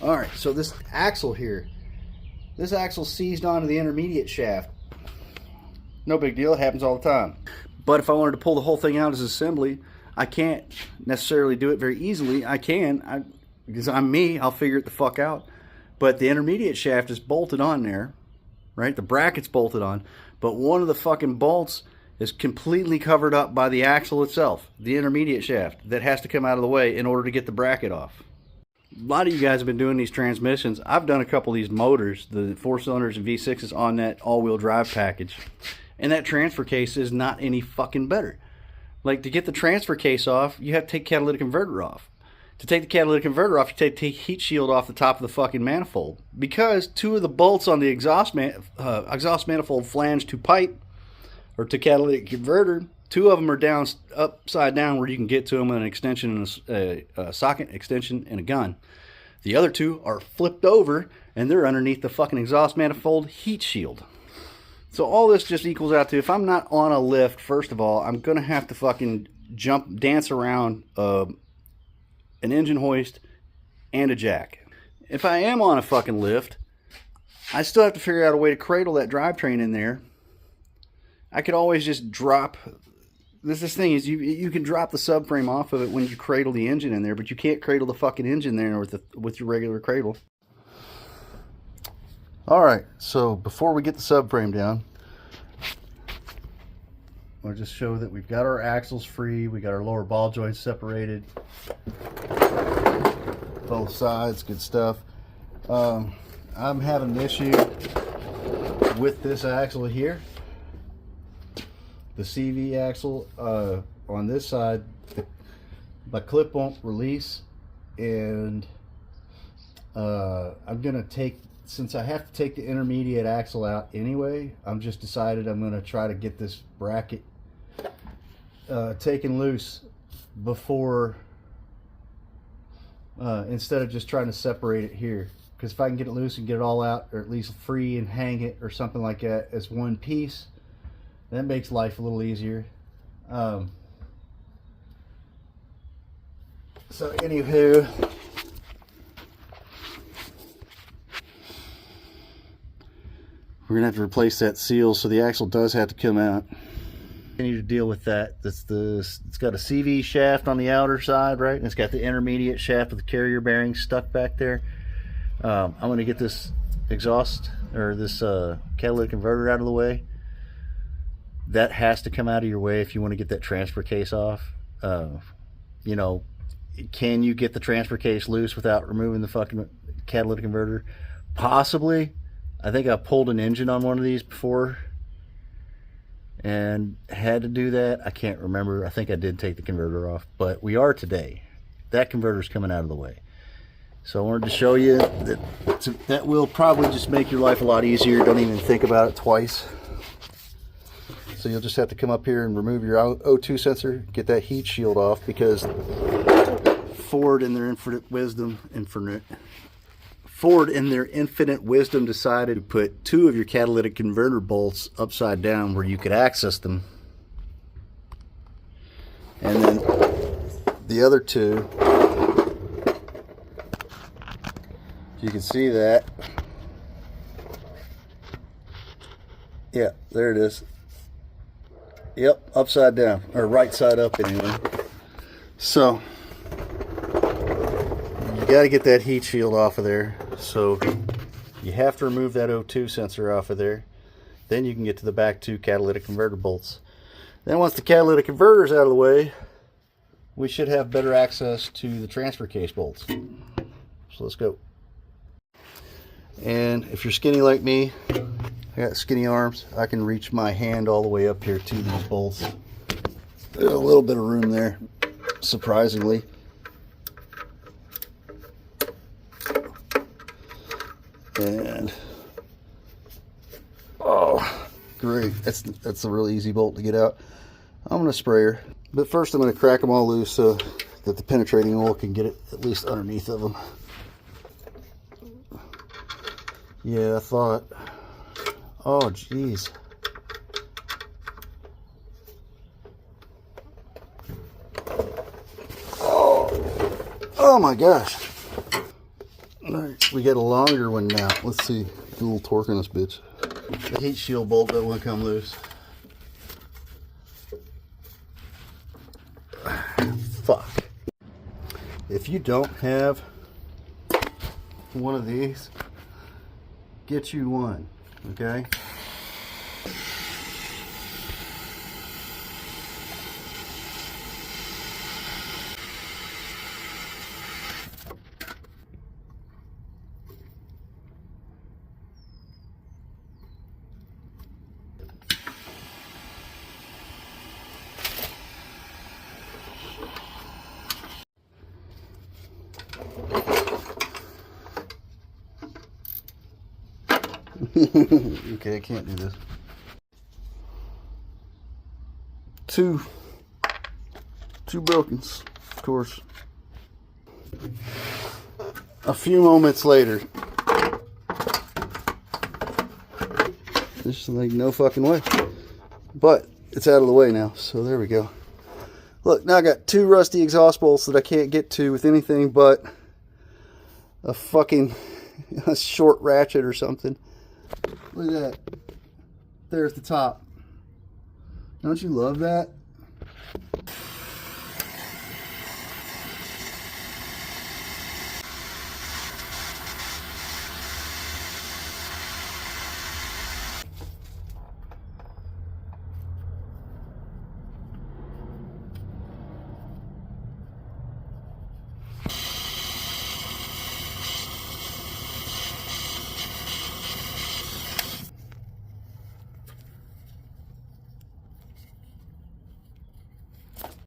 All right, so this axle here, this axle seized onto the intermediate shaft. No big deal, it happens all the time. But if I wanted to pull the whole thing out as assembly, I can't necessarily do it very easily. I can, because I'm me, I'll figure it the fuck out. But the intermediate shaft is bolted on there, right? The bracket's bolted on, but one of the fucking bolts is completely covered up by the axle itself, the intermediate shaft, that has to come out of the way in order to get the bracket off. A lot of you guys have been doing these transmissions. I've done a couple of these motors, the 4-cylinders and V6s on that all-wheel drive package, and that transfer case is not any fucking better. Like, to get the transfer case off, you have to take the catalytic converter off. To take the catalytic converter off, you take the heat shield off the top of the fucking manifold. Because two of the bolts on the exhaust manifold flange to pipe, or to catalytic converter, two of them are down upside down where you can get to them with an extension and a socket extension and a gun. The other two are flipped over, and they're underneath the fucking exhaust manifold heat shield. So all this just equals out to, if I'm not on a lift, first of all, I'm going to have to fucking dance around an engine hoist and a jack. If I am on a fucking lift, I still have to figure out a way to cradle that drivetrain in there. I could always just drop, this thing is, you can drop the subframe off of it when you cradle the engine in there, but you can't cradle the fucking engine there with your regular cradle. Alright, so before we get the subframe down, I'll just show that we've got our axles free, we got our lower ball joints separated, both sides, good stuff. I'm having an issue with this axle here. The CV axle on this side, my clip won't release, and I'm gonna take, since I have to take the intermediate axle out anyway, I'm just decided I'm gonna try to get this bracket taken loose before, instead of just trying to separate it here. Because if I can get it loose and get it all out, or at least free and hang it or something like that as one piece, that makes life a little easier. So anywho, we're gonna have to replace that seal, so the axle does have to come out. I need to deal with that. It's got a CV shaft on the outer side, right? And it's got the intermediate shaft with the carrier bearing stuck back there. I'm gonna get this exhaust, or this catalytic converter out of the way. That has to come out of your way if you want to get that transfer case off. You know, can you get the transfer case loose without removing the fucking catalytic converter? Possibly. I think I pulled an engine on one of these before and had to do that. I can't remember. I think I did take the converter off, but we are today. That converter's coming out of the way. So I wanted to show you that that will probably just make your life a lot easier. Don't even think about it twice. So you'll just have to come up here and remove your O2 sensor, get that heat shield off, because Ford in their infinite wisdom decided to put two of your catalytic converter bolts upside down where you could access them. And then the other two, you can see that. Yeah, there it is. Yep, upside down, or right side up anyway. So you got to get that heat shield off of there. So you have to remove that O2 sensor off of there. Then you can get to the back two catalytic converter bolts. Then once the catalytic converter is out of the way, we should have better access to the transfer case bolts. So let's go. And if you're skinny like me, I got skinny arms, I can reach my hand all the way up here to these bolts. There's a little bit of room there, surprisingly. And oh, great. That's a really easy bolt to get out. I'm going to spray her. But first I'm going to crack them all loose so that the penetrating oil can get it at least underneath of them. Yeah, I thought. Oh, jeez. Oh my gosh. Alright, we got a longer one now. Let's see. A little torque on this bitch. The heat shield bolt doesn't want to come loose. Fuck. If you don't have one of these, get you one, okay? Okay, I can't do this. Two brokens, of course. A few moments later, there's like no fucking way. But it's out of the way now, so there we go. Look, now I got two rusty exhaust bolts that I can't get to with anything but a fucking short ratchet or something. Look at that. There at the top. Don't you love that?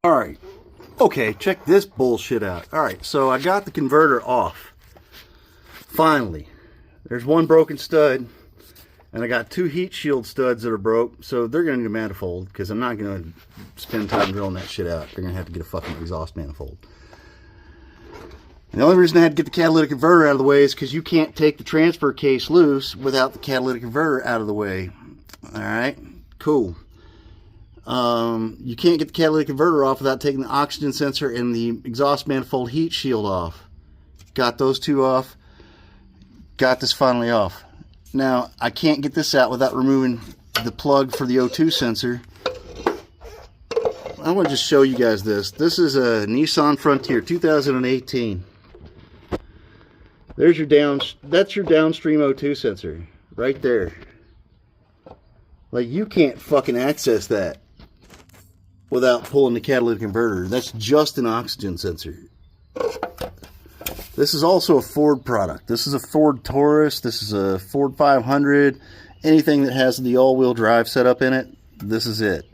Alright, okay, check this bullshit out. Alright, so I got the converter off. Finally. There's one broken stud, and I got two heat shield studs that are broke, so they're going to need a manifold, because I'm not going to spend time drilling that shit out. They're going to have to get a fucking exhaust manifold. And the only reason I had to get the catalytic converter out of the way is because you can't take the transfer case loose without the catalytic converter out of the way. Alright, cool. You can't get the catalytic converter off without taking the oxygen sensor and the exhaust manifold heat shield off. Got those two off. Got this finally off. Now, I can't get this out without removing the plug for the O2 sensor. I want to just show you guys this. This is a Nissan Frontier 2018. There's your that's your downstream O2 sensor right there. Like, you can't fucking access that without pulling the catalytic converter. That's just an oxygen sensor. This is also a Ford product. This is a Ford Taurus. This is a Ford 500. Anything that has the all-wheel drive setup in it, this is it.